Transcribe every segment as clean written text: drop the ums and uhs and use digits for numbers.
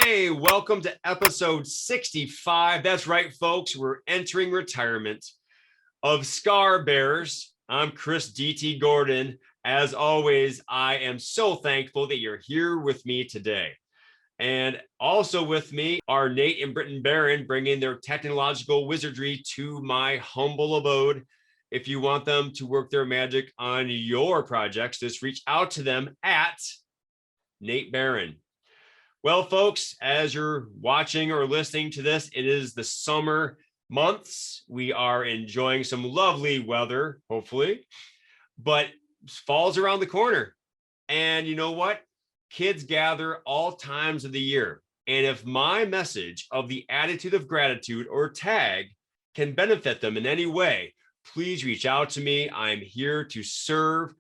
Hey, welcome to episode 65. That's right, folks. We're entering retirement of Scar Bears. I'm Chris DT Gordon. As always, I am so thankful that you're here with me today. And also with me are Nate and Britton Barron, bringing their technological wizardry to my humble abode. If you want them to work their magic on your projects, just reach out to them at Nate Barron. Well, folks, as you're watching or listening to this, it is the summer months. We are enjoying some lovely weather, hopefully, but fall's around the corner. And you know what? Kids gather all times of the year. And if my message of the attitude of gratitude or tag can benefit them in any way, please reach out to me. I'm here to serve,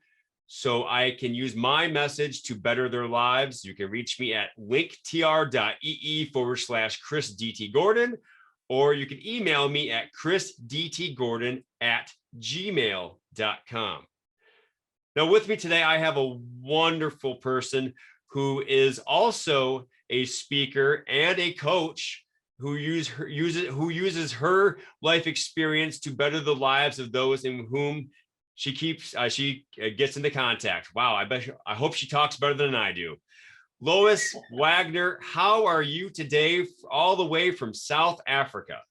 so I can use my message to better their lives. You can reach me at linktr.ee/Chris DT Gordon, or you can email me at chrisdtgordon@gmail.com. Now, with me today, I have a wonderful person who is also a speaker and a coach who uses her life experience to better the lives of those in whom she gets into contact. Wow, I hope she talks better than I do. Lois Wagner, how are you today, all the way from South Africa?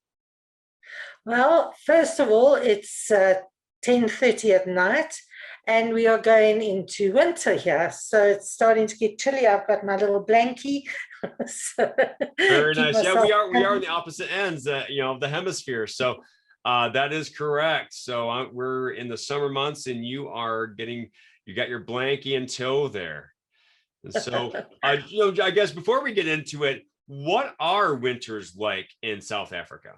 Well, first of all, it's 10:30 at night, and we are going into winter here. So it's starting to get chilly. I've got my little blankie. Very nice. Yeah, we are on the opposite ends, of the hemisphere. So that is correct. So we're in the summer months, and you got your blankie in tow there. And so, I guess before we get into it, what are winters like in South Africa?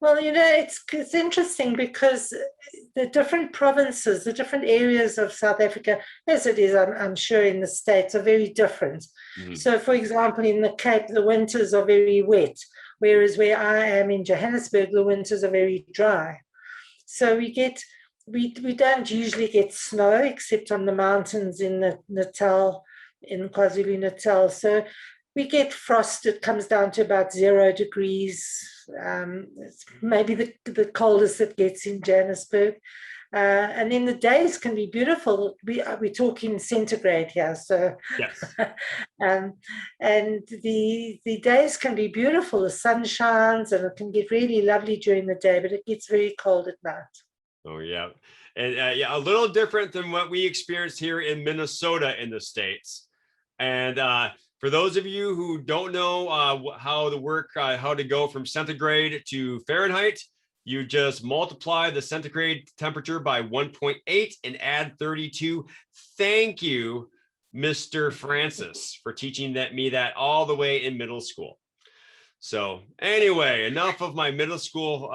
Well, it's interesting because the different provinces, the different areas of South Africa, as it is, I'm sure in the States, are very different. Mm-hmm. So, for example, in the Cape, the winters are very wet, whereas where I am in Johannesburg, the winters are very dry. So we don't usually get snow except on the mountains in Natal, in KwaZulu-Natal. So we get frost. It comes down to about 0 degrees. It's maybe the coldest it gets in Johannesburg. And then the days can be beautiful. We talk in centigrade here, so yes. And the days can be beautiful. The sun shines, and it can get really lovely during the day, but it gets very cold at night. Oh yeah, and a little different than what we experienced here in Minnesota in the States. And for those of you who don't know how to go from centigrade to Fahrenheit, you just multiply the centigrade temperature by 1.8 and add 32. Thank you, Mr. Francis, for teaching me that all the way in middle school. So anyway, enough of my middle school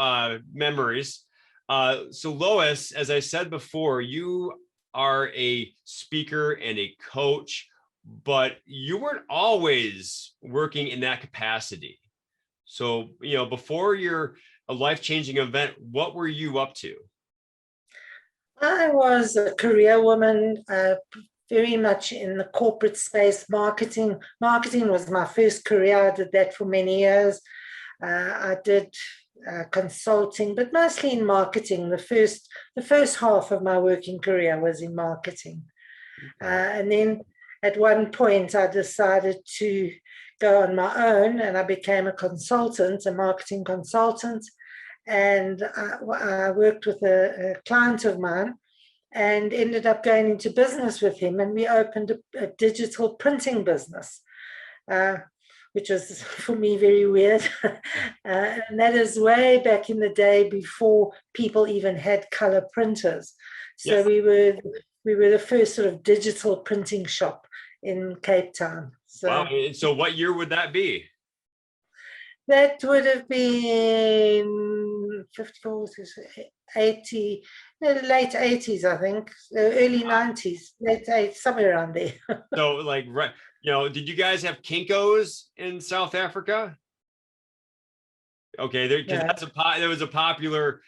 memories. So Lois, as I said before, you are a speaker and a coach, but you weren't always working in that capacity. So, before a life-changing event, what were you up to? I was a career woman, very much in the corporate space. Marketing was my first career. I did that for many years. I did consulting, but mostly in marketing. The first half of my working career was in marketing. And then at one point I decided to go on my own, and I became a marketing consultant. And I worked with a client of mine and ended up going into business with him. And we opened a digital printing business, which was for me very weird. And that is way back in the day before people even had color printers. So yes. we were the first sort of digital printing shop in Cape Town. So, wow. So what year would that be? That would have been 54, 80, late 80s, I think, early 90s, late 80s, somewhere around there. So right, did you guys have Kinkos in South Africa? Okay, there was a popular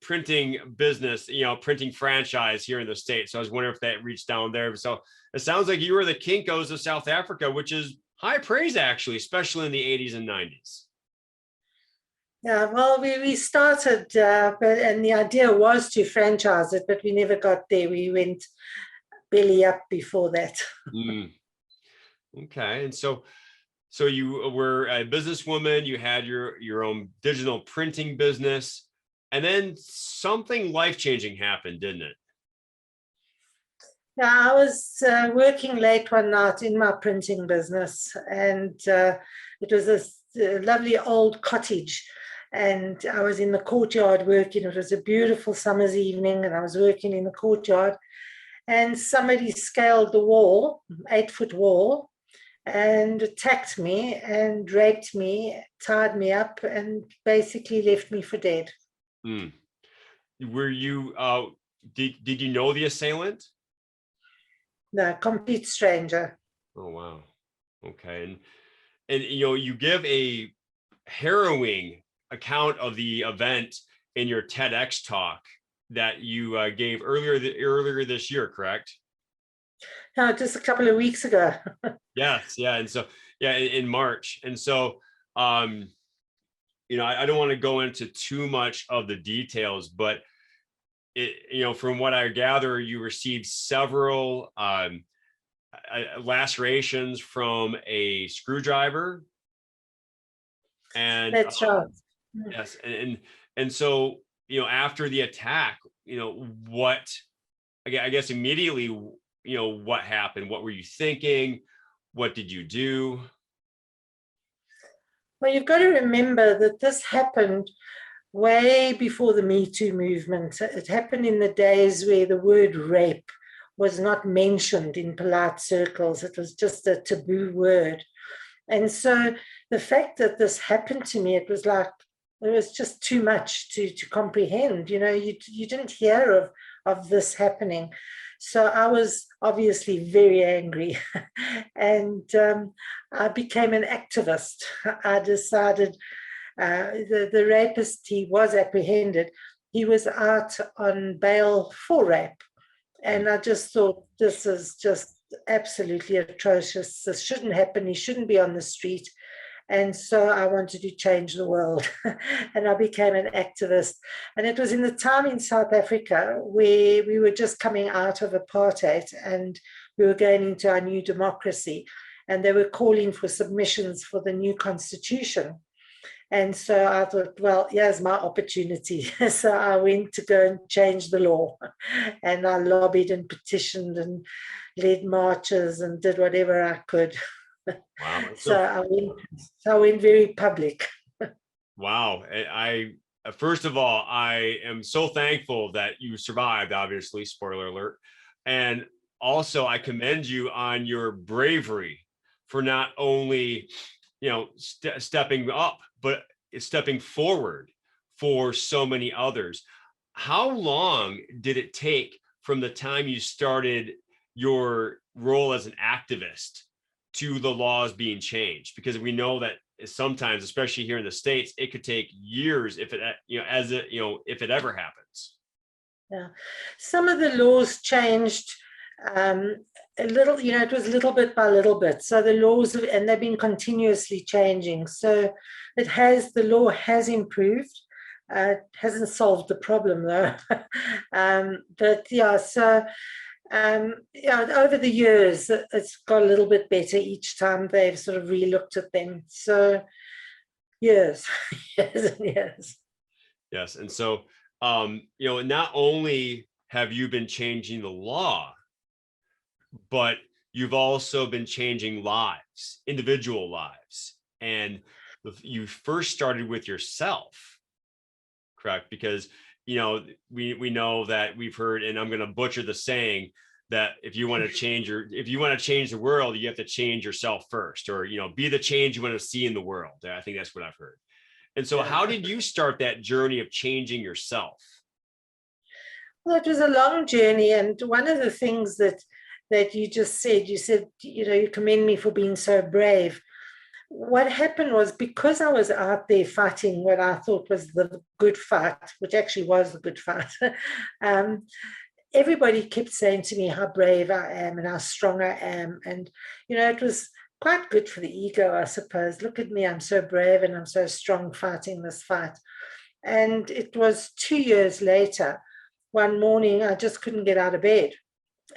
printing business, printing franchise here in the States. So I was wondering if that reached down there. So it sounds like you were the Kinkos of South Africa, which is high praise, actually, especially in the 80s and 90s. Yeah, well, we started, and the idea was to franchise it, but we never got there. We went belly up before that. Mm, okay. And so you were a businesswoman, you had your own digital printing business, and then something life-changing happened, didn't it? Yeah, I was working late one night in my printing business, and it was a lovely old cottage. And I was in the courtyard working. It was a beautiful summer's evening, and I was working in the courtyard. And somebody scaled the wall, 8-foot wall, and attacked me and raped me, tied me up, and basically left me for dead. Mm. Were you did you know the assailant? No, complete stranger. Oh wow. Okay. And you know, you give a harrowing account of the event in your TEDx talk that you gave earlier this year, correct? No, just a couple of weeks ago. Yes, yeah, and so yeah, in March, and so um, you know, I don't want to go into too much of the details, but you know, from what I gather, you received several lacerations from a screwdriver, and That's right. yes, and so you know, after the attack, you know, what I guess immediately, you know, what happened? What were you thinking? What did you do? Well, you've got to remember that this happened way before the Me Too movement. It happened in the days where the word rape was not mentioned in polite circles. It was just a taboo word. And so the fact that this happened to me, it was like, it was just too much to comprehend. You know, you didn't hear of this happening. So I was obviously very angry. And I became an activist. I decided the rapist, he was apprehended. He was out on bail for rape. And I just thought, this is just absolutely atrocious. This shouldn't happen. He shouldn't be on the street. And so I wanted to change the world. And I became an activist. And it was in the time in South Africa where we were just coming out of apartheid and we were going into our new democracy. And they were calling for submissions for the new constitution. And so I thought, well, here's my opportunity. So I went to go and change the law. And I lobbied and petitioned and led marches and did whatever I could. Wow. So I went very public. Wow. I first of all, I am so thankful that you survived, obviously, spoiler alert. And also I commend you on your bravery for not only, you know, stepping up, but stepping forward for so many others. How long did it take from the time you started your role as an activist to the laws being changed? Because we know that sometimes, especially here in the States, it could take years if it, you know, as it, you know, if it ever happens. Yeah. Some of the laws changed um, a little, you know, it was little bit by little bit. So the laws, and they've been continuously changing. So the law has improved. It hasn't solved the problem though. But yeah, so yeah, over the years, it's got a little bit better each time they've sort of re-looked at them. So years, years and years. Yes. And so, you know, not only have you been changing the law, but you've also been changing lives, individual lives. And you first started with yourself, correct? Because, you know, we know that we've heard, and I'm going to butcher the saying, that if you want to change the world, you have to change yourself first, or, you know, be the change you want to see in the world. I think that's what I've heard. And so how did you start that journey of changing yourself? Well, it was a long journey, and one of the things that you just said, you know, you commend me for being so brave. What happened was, because I was out there fighting what I thought was the good fight, which actually was the good fight, everybody kept saying to me how brave I am and how strong I am. And, you know, it was quite good for the ego, I suppose. Look at me, I'm so brave and I'm so strong fighting this fight. And it was 2 years later, one morning, I just couldn't get out of bed.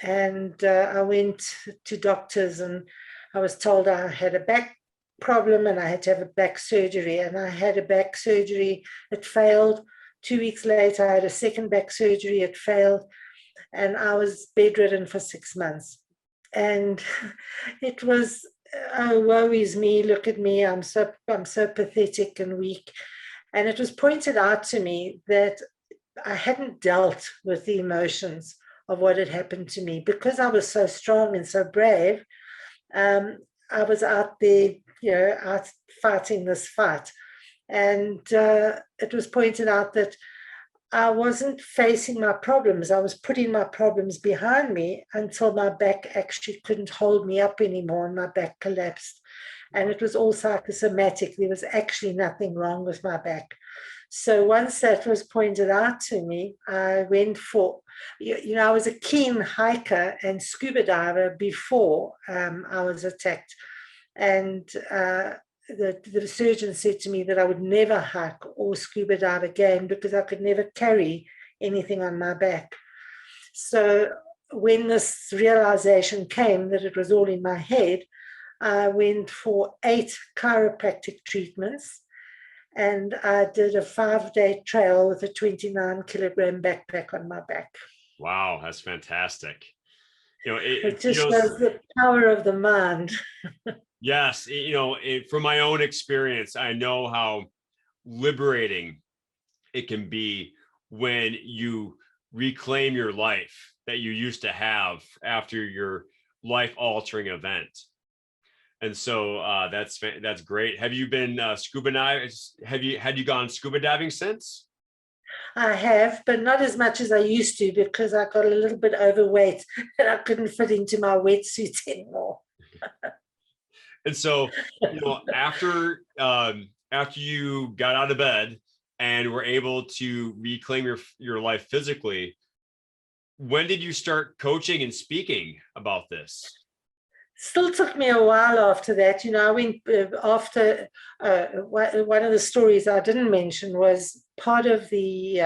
And I went to doctors and I was told I had a back problem and I had to have a back surgery. And I had a back surgery, it failed. 2 weeks later, I had a second back surgery, it failed. And I was bedridden for 6 months. And it was, oh, woe is me, look at me, I'm so pathetic and weak. And it was pointed out to me that I hadn't dealt with the emotions of what had happened to me because I was so strong and so brave. I was out there, out fighting this fight. And it was pointed out that I wasn't facing my problems. I was putting my problems behind me until my back actually couldn't hold me up anymore and my back collapsed. And it was all psychosomatic. There was actually nothing wrong with my back. So once that was pointed out to me, I went for, I was a keen hiker and scuba diver before I was attacked. And the surgeon said to me that I would never hike or scuba dive again because I could never carry anything on my back. So when this realization came that it was all in my head, I went for 8 chiropractic treatments. And I did a 5-day trail with a 29-kilogram backpack on my back. Wow, that's fantastic. It just shows the power of the mind. Yes, from my own experience, I know how liberating it can be when you reclaim your life that you used to have after your life-altering event. And so that's great. Have you been scuba diving? Had you gone scuba diving since? I have, but not as much as I used to because I got a little bit overweight and I couldn't fit into my wetsuit anymore. And so, after you got out of bed and were able to reclaim your life physically, when did you start coaching and speaking about this? Still took me a while after that. I went after one of the stories I didn't mention was part of the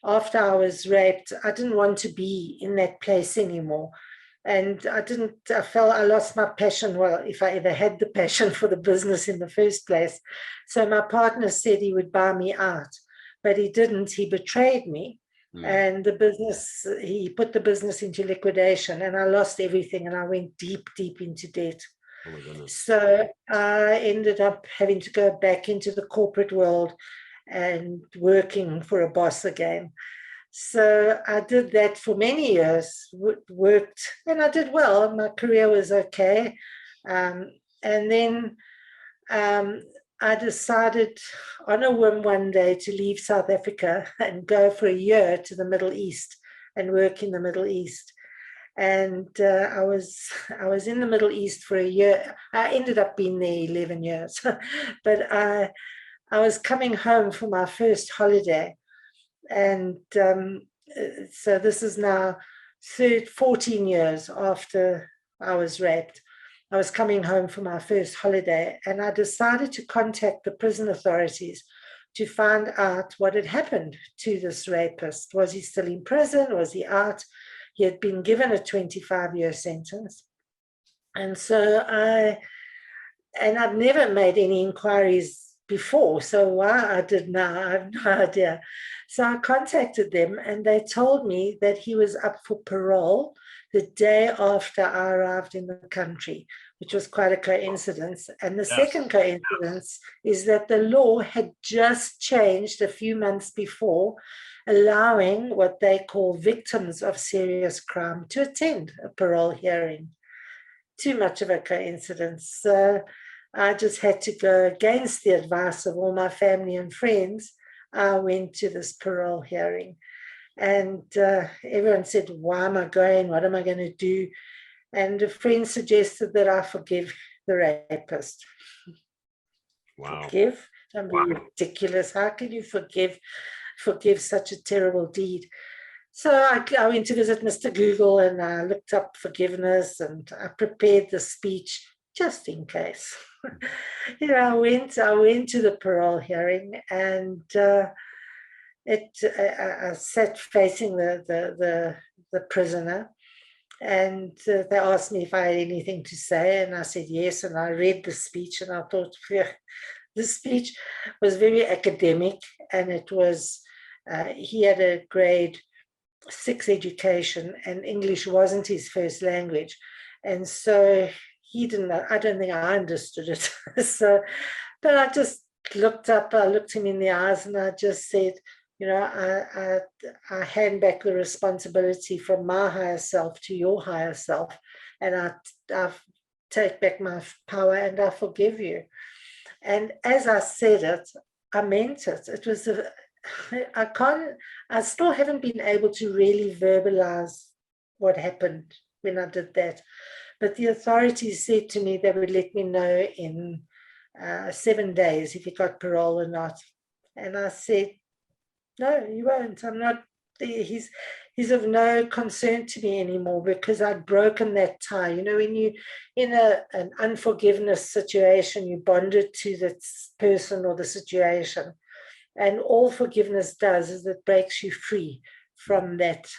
after I was raped, I didn't want to be in that place anymore. And I felt I lost my passion. Well, if I ever had the passion for the business in the first place. So my partner said he would buy me out, but he didn't. He betrayed me. And the business, he put the business into liquidation and I lost everything and I went deep, deep into debt. Oh my goodness. So I ended up having to go back into the corporate world and working for a boss again. So I did that for many years, worked, and I did well. My career was okay. And then I decided on a whim one day to leave South Africa and go for a year to the Middle East and work in the Middle East. And I was in the Middle East for a year. I ended up being there 11 years, but I was coming home for my first holiday. And so this is now 14 years after I was raped. I was coming home for my first holiday and I decided to contact the prison authorities to find out what had happened to this rapist. Was he still in prison? Was he out? He had been given a 25-year sentence. And so I've never made any inquiries before. So why I did now, I have no idea. So I contacted them and they told me that he was up for parole the day after I arrived in the country, which was quite a coincidence. And the second coincidence is that the law had just changed a few months before, allowing what they call victims of serious crime to attend a parole hearing. Too much of a coincidence. So I just had to go against the advice of all my family and friends. I went to this parole hearing. And everyone said, why am I going? What am I going to do? And a friend suggested that I forgive the rapist. Wow. Forgive? Don't be ridiculous. How can you forgive such a terrible deed? So I went to visit Mr. Google and I looked up forgiveness and I prepared the speech. just in case. I went to the parole hearing, and I sat facing the prisoner, and they asked me if I had anything to say, and I said yes, and I read the speech, and I thought, "Phew." The speech was very academic, and it was he had a grade 6 education, and English wasn't his first language, and so he didn't. I don't think I understood it. So, but I just looked up. I looked him in the eyes, and I just said, I hand back the responsibility from my higher self to your higher self, and I take back my power, and I forgive you. And as I said it, I meant it. It was I still haven't been able to really verbalize what happened when I did that. But the authorities said to me they would let me know in 7 days if he got parole or not. And I said, no, you won't. I'm not. He's of no concern to me anymore, because I'd broken that tie. When you in an unforgiveness situation, you bonded to the person or the situation, and all forgiveness does is it breaks you free from that.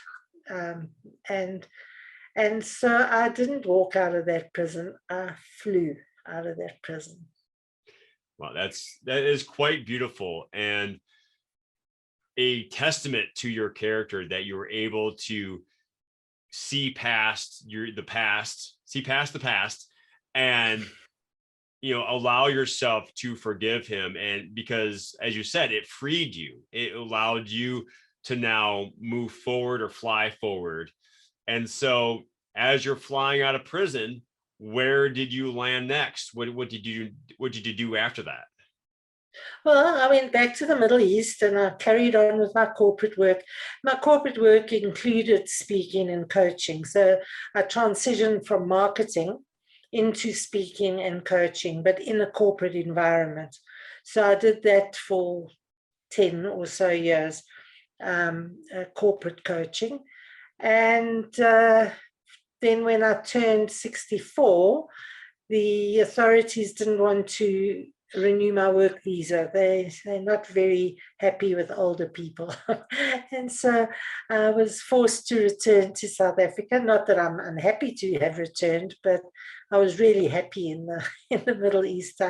And so I didn't walk out of that prison. I flew out of that prison. Wow, that is quite beautiful, and a testament to your character that you were able to see past the past, and allow yourself to forgive him. And because, as you said, it freed you, it allowed you to now move forward or fly forward. And so as you're flying out of prison, where did you land next? What did you do after that? Well, I went back to the Middle East, and I carried on with my corporate work. My corporate work included speaking and coaching. So I transitioned from marketing into speaking and coaching, but in a corporate environment. So I did that for 10 or so years, corporate coaching. And then when I turned 64, the authorities didn't want to renew my work visa. They're not very happy with older people. And so I was forced to return to South Africa. Not that I'm unhappy to have returned, but I was really happy in the Middle East.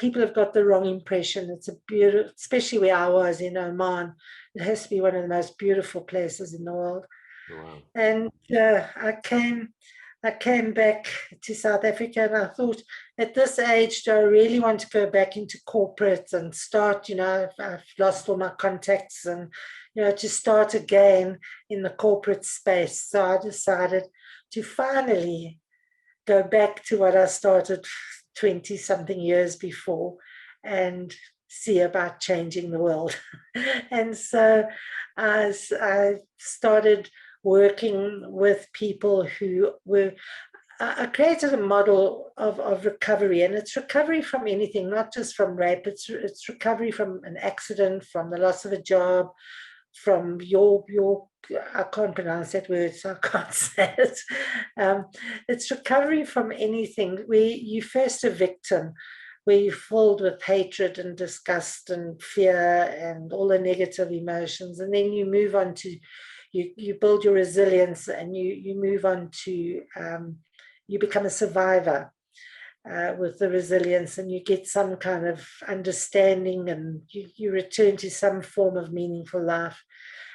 People have got the wrong impression. It's a beautiful, especially where I was in Oman. It has to be one of the most beautiful places in the world. Wow. And I came back to South Africa, and I thought, at this age, do I really want to go back into corporate and start, I've lost all my contacts, and, to start again in the corporate space. So I decided to finally go back to what I started 20 something years before, and see about changing the world. And so I started working with people who were, I created a model of recovery, and it's recovery from anything, not just from rape. It's recovery from an accident, from the loss of a job, from your I can't pronounce that word, so I can't say it. It's recovery from anything where you first a victim, where you're filled with hatred and disgust and fear and all the negative emotions, and then you move on to you build your resilience, and you move on to you become a survivor with the resilience, and you get some kind of understanding, and you return to some form of meaningful life.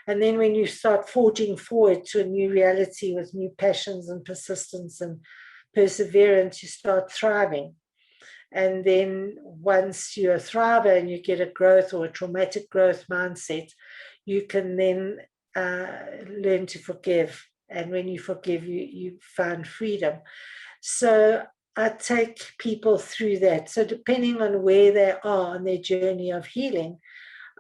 And then when you start forging forward to a new reality with new passions and persistence and perseverance, you start thriving. And then once you're a thriver and you get a growth or a traumatic growth mindset, you can then learn to forgive. And when you forgive, you find freedom. So I take people through that. So depending on where they are on their journey of healing,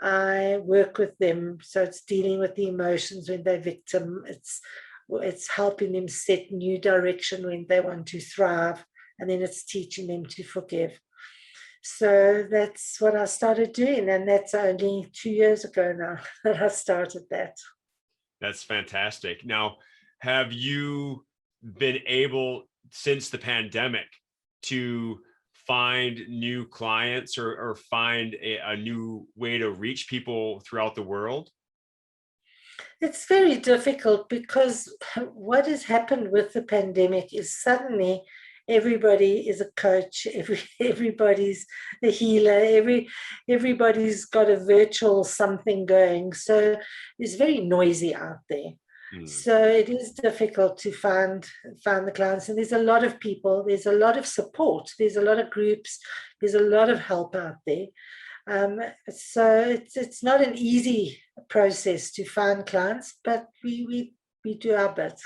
I work with them. So it's dealing with the emotions when they're victim. It's helping them set new direction when they want to thrive. And then it's teaching them to forgive. So that's what I started doing. And that's only 2 years ago now that I started that. That's fantastic. Now, have you been able, since the pandemic, to find new clients or find a new way to reach people throughout the world? It's very difficult because what has happened with the pandemic is suddenly everybody is a coach, everybody's a healer, everybody's got a virtual something going. So it's very noisy out there. Mm. So it is difficult to find the clients, and there's a lot of people, there's a lot of support, there's a lot of groups, there's a lot of help out there. So it's not an easy process to find clients, but we do our bit.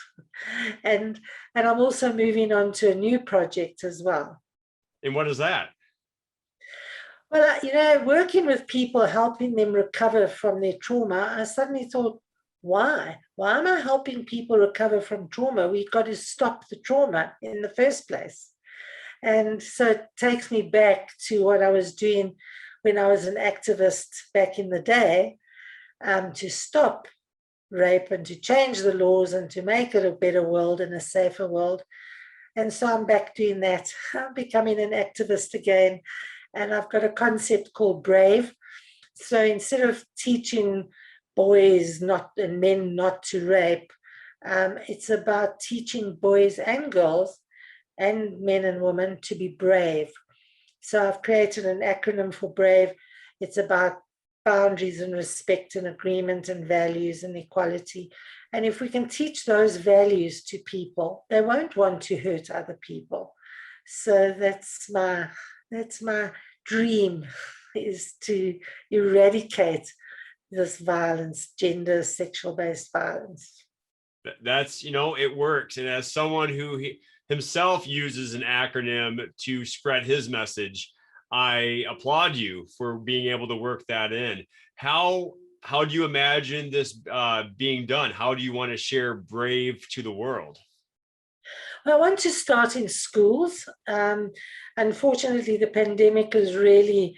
And I'm also moving on to a new project as well. And what is that? Well, working with people, helping them recover from their trauma, I suddenly thought, why? Why am I helping people recover from trauma? We've got to stop the trauma in the first place. And so it takes me back to what I was doing when I was an activist back in the day, to stop rape and to change the laws and to make it a better world and a safer world. And so I'm back doing that. I'm becoming an activist again. And I've got a concept called BRAVE. So instead of teaching boys not and men not to rape, it's about teaching boys and girls and men and women to be brave. So I've created an acronym for BRAVE. It's about boundaries and respect and agreement and values and equality. And if we can teach those values to people, they won't want to hurt other people. So that's my dream, is to eradicate this violence, gender, sexual-based violence. That's, it works. And as someone who himself uses an acronym to spread his message, I applaud you for being able to work that in. How do you imagine this being done? How do you want to share BRAVE to the world? I want to start in schools. Unfortunately, the pandemic has really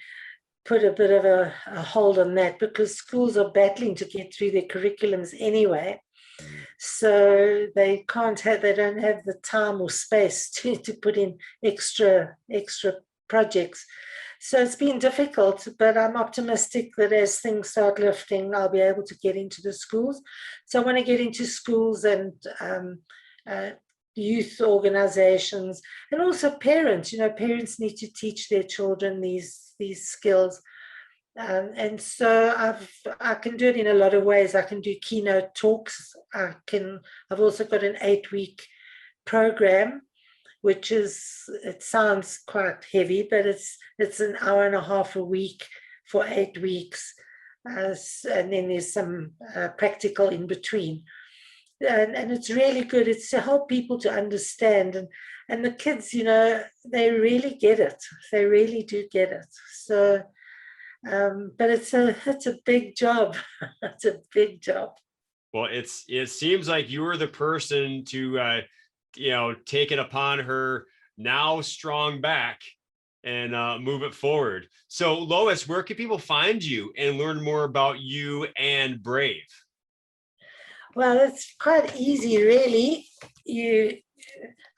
put a bit of a hold on that, because schools are battling to get through their curriculums anyway. So they don't have the time or space to put in extra projects. So it's been difficult, but I'm optimistic that as things start lifting, I'll be able to get into the schools. So I want to get into schools and youth organizations, and also parents. Parents need to teach their children these skills. And so I can do it in a lot of ways. I can do keynote talks. I've also got an 8-week program, which it sounds quite heavy, but it's an hour and a half a week for 8 weeks. And then there's some practical in between. And it's really good. It's to help people to understand. And the kids, they really get it. They really do get it. So, but it's a big job. It's a big job. Well, it seems like you were the person to, take it upon her now strong back and move it forward. So, Lois, where can people find you and learn more about you and Brave? Well, it's quite easy, really.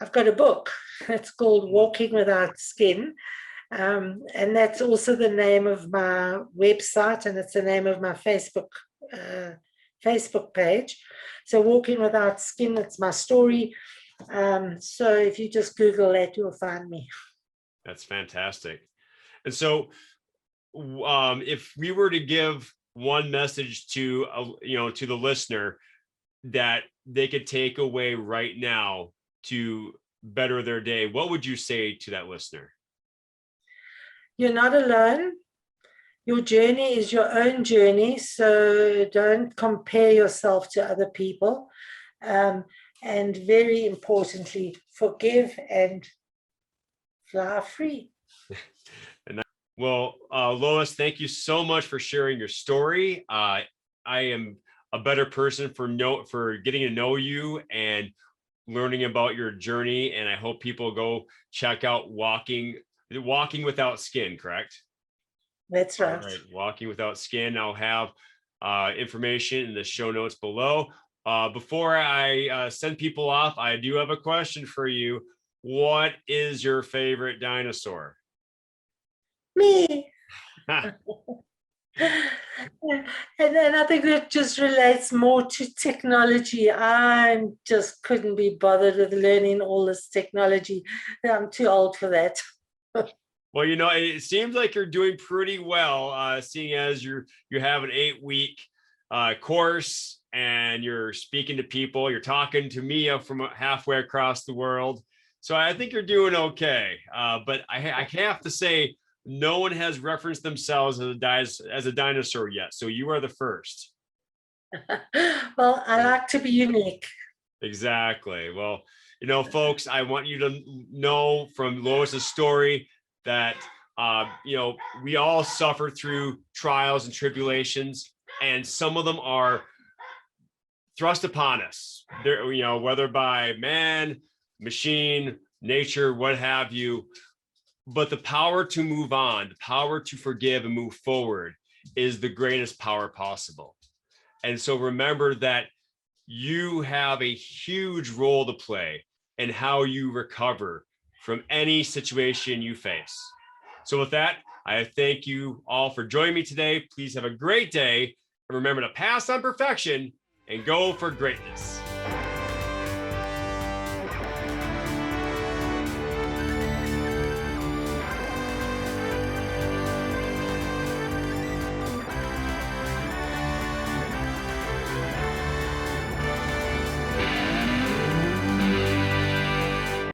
I've got a book. It's called Walking Without Skin. And that's also the name of my website, and it's the name of my Facebook page. So Walking Without Skin, it's my story. So if you just Google that, you'll find me. That's fantastic. And so if we were to give one message to the listener that they could take away right now to better their day, what would you say to that listener? You're not alone. Your journey is your own journey, so don't compare yourself to other people. And very importantly, forgive and fly free. Well, Lois, thank you so much for sharing your story. I am a better person for getting to know you and learning about your journey. And I hope people go check out Walking Without Skin, correct? That's right. All right, Walking Without Skin. I'll have information in the show notes below. Before I send people off, I do have a question for you. What is your favorite dinosaur? Me. And then I think that just relates more to technology. I just couldn't be bothered with learning all this technology. I'm too old for that. Well, it seems like you're doing pretty well, seeing as you have an 8-week course and you're speaking to people. You're talking to me from halfway across the world. So I think you're doing okay. But I have to say, no one has referenced themselves as a dinosaur yet. So you are the first. Well, I like to be unique. Exactly. Well, folks, I want you to know from Lois's story that we all suffer through trials and tribulations, and some of them are thrust upon us. There, whether by man, machine, nature, what have you. But the power to move on, the power to forgive and move forward is the greatest power possible. And so remember that you have a huge role to play in how you recover from any situation you face. So with that, I thank you all for joining me today. Please have a great day. And remember to pass on perfection and go for greatness.